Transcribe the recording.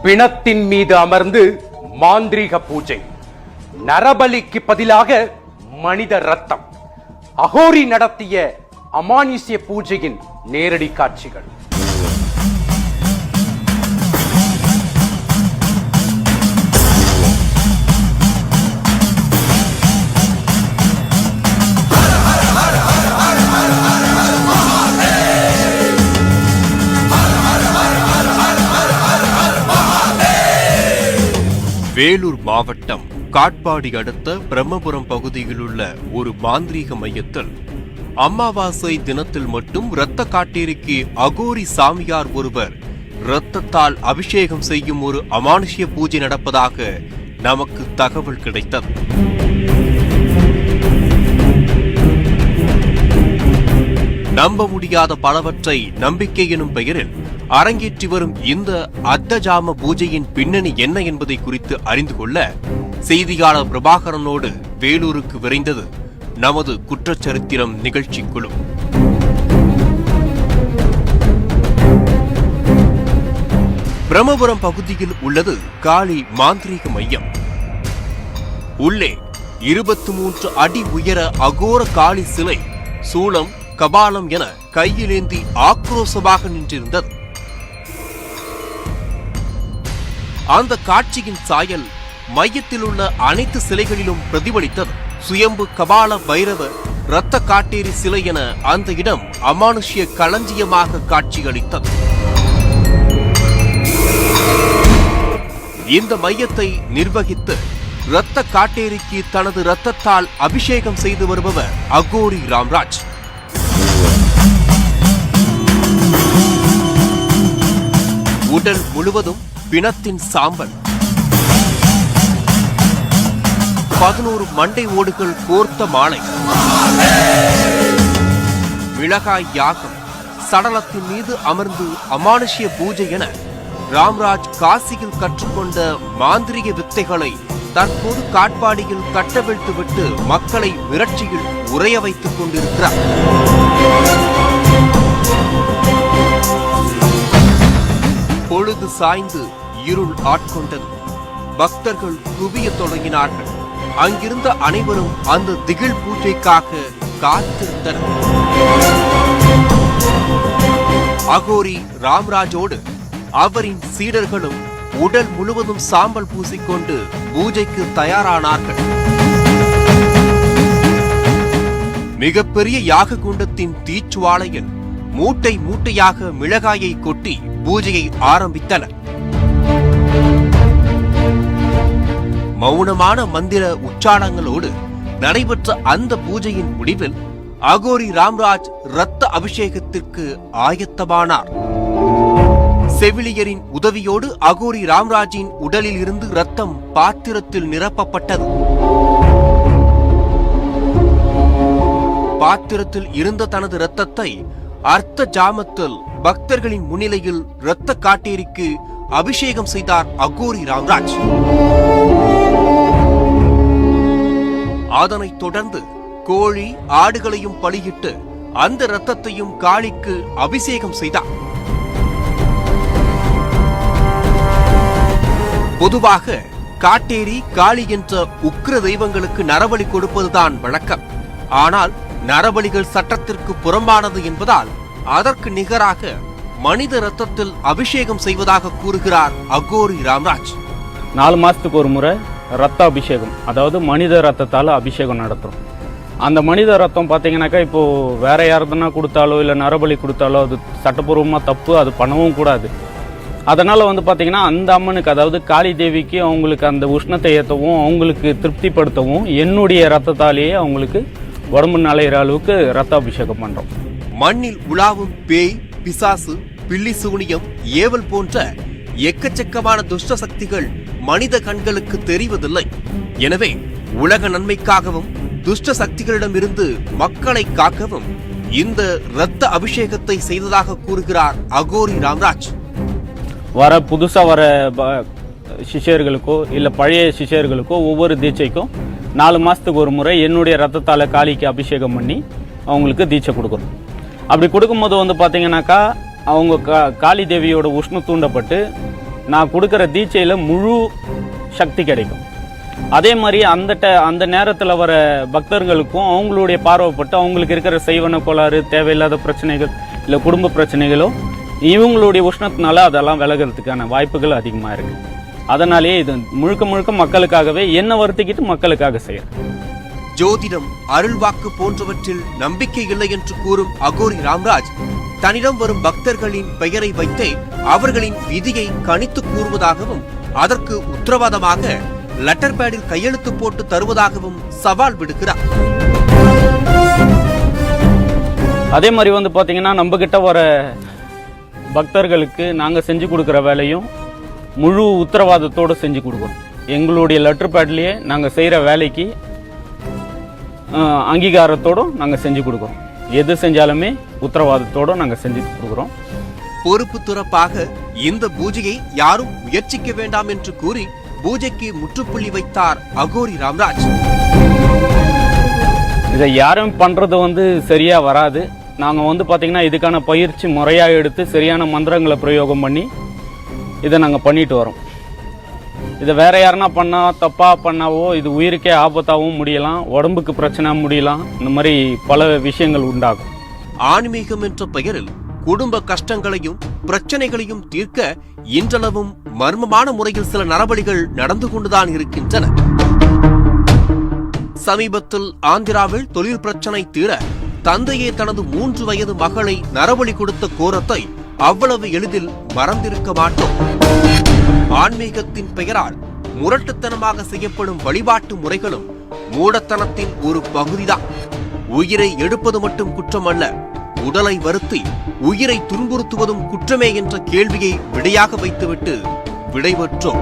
பிணத்தின் மீது அமர்ந்து மாந்திரீக பூஜை, நரபலிக்கு பதிலாக மனித ரத்தம், அகோரி நடத்திய அமானுஷ்ய பூஜையின் நேரடி காட்சிகள். வேலூர் மாவட்டம் காட்பாடி அடுத்த பிரம்மபுரம் பகுதியில் உள்ள ஒரு மாந்திரீக மையத்தில் அமாவாசை தினத்தில் மட்டும் இரத்த காட்டேரிக்கு அகோரி சாமியார் ஒருவர் இரத்தத்தால் அபிஷேகம் செய்யும் ஒரு அமானுஷ்ய பூஜை நடப்பதாக நமக்கு தகவல் கிடைத்தது. நம்ப முடியாத பலவற்றை நம்பிக்கை எனும் பெயரில் அரங்கேற்றி வரும் இந்த அர்த்தஜாம பூஜையின் பின்னணி என்ன என்பதை குறித்து அறிந்து கொள்ள செய்தியாளர் பிரபாகரனோடு வேலூருக்கு விரைந்தது நமது குற்றச்சரித்திரம் நிகழ்ச்சி குழு. பிரம்மபுரம் பகுதியில் உள்ளது காளி மாந்திரீக மையம். உள்ளே 23 அடி உயர அகோர காளி சிலை சூலம் கபாலம் என கையிலேந்தி ஆக்ரோஷமாக நின்றிருந்தது. அந்த காட்சியின் சாயல் மையத்தில் உள்ள அனைத்து சிலைகளிலும் பிரதிபலித்தது. சுயம்பு கபால பைரவ இரத்த காட்டேரி சிலை என அந்த இடம் அமானுஷ்ய களஞ்சியமாக காட்சியளித்தது. இந்த மையத்தை நிர்வகித்து இரத்த காட்டேரிக்கு தனது இரத்தத்தால் அபிஷேகம் செய்து வருபவர் அகோரி ராம்ராஜ். உடல் முழுவதும் பிணத்தின் சாம்பல், 11 மண்டை ஓடுகள் கோர்த்த மாலை, மிளகாய் யாகம், சடலத்தின் மீது அமர்ந்து அமானுஷ்ய பூஜை என ராம்ராஜ் காசியில் கற்றுக்கொண்ட மாந்திரிக வித்தைகளை தற்போது காட்பாடியில் கட்டவிழ்த்துவிட்டு மக்களை மிரட்சியில் உறைய வைத்துக் கொண்டிருக்கிறார். பொழுது சாய்ந்து இருள் ஆட்கொண்டது. பக்தர்கள் குவிய தொடங்கினார்கள். அங்கிருந்த அனைவரும் அந்த திகில் பூஜைக்காக காத்திருந்தனர். அகோரி ராம்ராஜோடு அவரின் சீடர்களும் உடல் முழுவதும் சாம்பல் பூசிக்கொண்டு பூஜைக்கு தயாரானார்கள். மிகப்பெரிய யாக குண்டத்தின் தீச்சுவாளையில் மூட்டை மூட்டையாக மிளகாயை கொட்டி பூஜையை ஆரம்பித்தனர். மௌனமான மந்திர உச்சாரணங்களோடு நடைபெற்ற அந்த பூஜையின் முடிவில் அகோரி ராம்ராஜ் இரத்த அபிஷேகத்திற்கு ஆயத்தமானார். செவிலியரின் உதவியோடு அகோரி ராம்ராஜின் உடலில் இருந்து இரத்தம் பாத்திரத்தில் நிரப்பப்பட்டது. பாத்திரத்தில் இருந்த தனது இரத்தத்தை அர்த்த ஜாமத்தில் பக்தர்களின் முன்னிலையில் இரத்த காட்டேரிக்கு அபிஷேகம் செய்தார் அகோரி ராம்ராஜ். அதனைத் தொடர்ந்து கோழி ஆடுகளையும் பலியிட்டு அந்த இரத்தத்தையும் காளிக்கு அபிஷேகம் செய்தார். பொதுவாக காட்டேரி காளி என்ற உக்கிர தெய்வங்களுக்கு நரபலி கொடுப்பதுதான் வழக்கம். ஆனால் நரபலிகள் சட்டத்திற்கு புறம்பானது என்பதால் அதற்கு நிகராக மனித ரத்தத்தில் அபிஷேகம் செய்வதாக கூறுகிறார் அகோரி ராம்ராஜ். 4 மாசத்துக்கு ஒரு முறை ரத்த அபிஷேகம், அதாவது மனித ரத்தத்தால் அபிஷேகம் நடத்துறோம். அந்த மனித ரத்தம் பார்த்தீங்கன்னாக்கா இப்போ வேற யாருதுன்னா கொடுத்தாலோ இல்லை நரபலி கொடுத்தாலோ அது சட்டப்பூர்வமாக தப்பு, அது பண்ணவும் கூடாது. அதனால் பார்த்தீங்கன்னா அந்த அம்மனுக்கு, அதாவது காளி தேவிக்கு அவங்களுக்கு அந்த உஷ்ணத்தை ஏற்றவும் அவங்களுக்கு திருப்திப்படுத்தவும் என்னுடைய ரத்தத்தாலேயே அவங்களுக்கு உடம்பு நலையிற அளவுக்கு ரத்த அபிஷேகம் பண்ணுறோம். மண்ணில் உலாவும் பேய், பிசாசு, பில்லி சூனியம், ஏவல் போன்ற எக்கச்சக்கமான துஷ்ட சக்திகள் மனித கண்களுக்கு தெரிவதில்லை. எனவே உலக நன்மைக்காகவும் துஷ்ட சக்திகளிடமிருந்து மக்களை காக்கவும் இந்த இரத்த அபிஷேகத்தை செய்ததாக கூறுகிறார் அகோரி ராம்ராஜ். புதுசாக வர சிஷ்யர்களுக்கோ இல்லை பழைய சிஷ்யர்களுக்கோ ஒவ்வொரு தீட்சைக்கும் 4 மாதத்துக்கு ஒரு முறை என்னுடைய ரத்தத்தால் காளிக்கு அபிஷேகம் பண்ணி அவங்களுக்கு தீட்சை கொடுக்குறோம். அப்படி கொடுக்கும்போது பார்த்தீங்கன்னாக்கா அவங்க காளி தேவியோட உஷ்ணம் தூண்டப்பட்டு நான் கொடுக்குற தீட்சையில் முழு சக்தி கிடைக்கும். அதே மாதிரி அந்த நேரத்தில் வர பக்தர்களுக்கும் அவங்களுடைய பார்வைப்பட்டு அவங்களுக்கு இருக்கிற செய்வன கோளாறு, தேவையில்லாத பிரச்சனைகள், இல்லை குடும்ப பிரச்சனைகளோ இவங்களுடைய உஷ்ணத்தினால அதெல்லாம் விலகிறதுக்கான வாய்ப்புகள் அதிகமாக இருக்குது. அதனாலேயே இது முழுக்க முழுக்க மக்களுக்காகவே என்ன வருத்திக்கிட்டு மக்களுக்காக செய்யறேன். ஜோதிடம், அருள்வாக்கு போன்றவற்றில் நம்பிக்கை இல்லை என்று கூறும் அகோரி ராம்ராஜ் தன்னிடம் வரும் பக்தர்களின் பெயரை வைத்தே அவர்களின் விதியை கணித்து கூறுவதாகவும் அதற்கு உத்தரவாதமாக லெட்டர் பேடில் கையெழுத்து போட்டு தருவதாகவும் சவால் விடுக்கிறார். அதே மாதிரி பாத்தீங்கன்னா நம்ம கிட்ட வர பக்தர்களுக்கு நாங்க செஞ்சு கொடுக்குற வேலையும் முழு உத்தரவாதத்தோடு செஞ்சு கொடுக்குறோம். எங்களுடைய லெட்டர் பேட்லயே நாங்க செய்யற வேலைக்கு அங்கீகாரத்தோடும் நாங்க செஞ்சு கொடுக்குறோம். எது செஞ்சாலுமே உத்தரவாதத்தோடு நாங்க செஞ்சு கொடுக்குறோம். பொறுப்பு துறப்பாக இந்த பூஜையை யாரும் முயற்சிக்க வேண்டாம் என்று கூறி பூஜைக்கு முற்றுப்புள்ளி வைத்தார் அகோரி ராம்ராஜ். இதை யாரும் பண்றது சரியா வராது. நாங்க பாத்தீங்கன்னா இதுக்கான பயிற்சி முறையா எடுத்து சரியான மந்திரங்களை பிரயோகம் பண்ணி இதை நாங்க பண்ணிட்டு வரோம். இதை வேற யாருன்னா பண்ணா, தப்பா பண்ணாவோ இது உயிருக்கே ஆபத்தாகவும் முடியலாம், உடம்புக்கு பிரச்சனை முடியலாம். இந்த மாதிரி பல விஷயங்கள் உண்டாகும். ஆன்மீகம் என்ற பெயரில் குடும்ப கஷ்டங்களையும் பிரச்சனைகளையும் தீர்க்க இன்றளவும் மர்மமான முறையில் சில நரபலிகள் நடந்து கொண்டுதான் இருக்கின்றன. சமீபத்தில் ஆந்திராவில் தொழில் பிரச்சனை தீர தந்தையே தனது 3 வயது மகளை நரபலி கொடுத்த கோரத்தை அவ்வளவு எளிதில் மறந்திருக்க மாட்டோம். ஆன்மீகத்தின் பெயரால் முரட்டுத்தனமாக செய்யப்படும் வழிபாட்டு முறைகளும் மூடத்தனத்தின் ஒரு பகுதிதான். உயிரை எடுப்பது மட்டும் குற்றம் அல்ல, உடலை வருத்தி உயிரை துன்புறுத்துவதும் குற்றமே என்ற கேள்வியை விடையாக வைத்துவிட்டு விடைபெற்றோம்.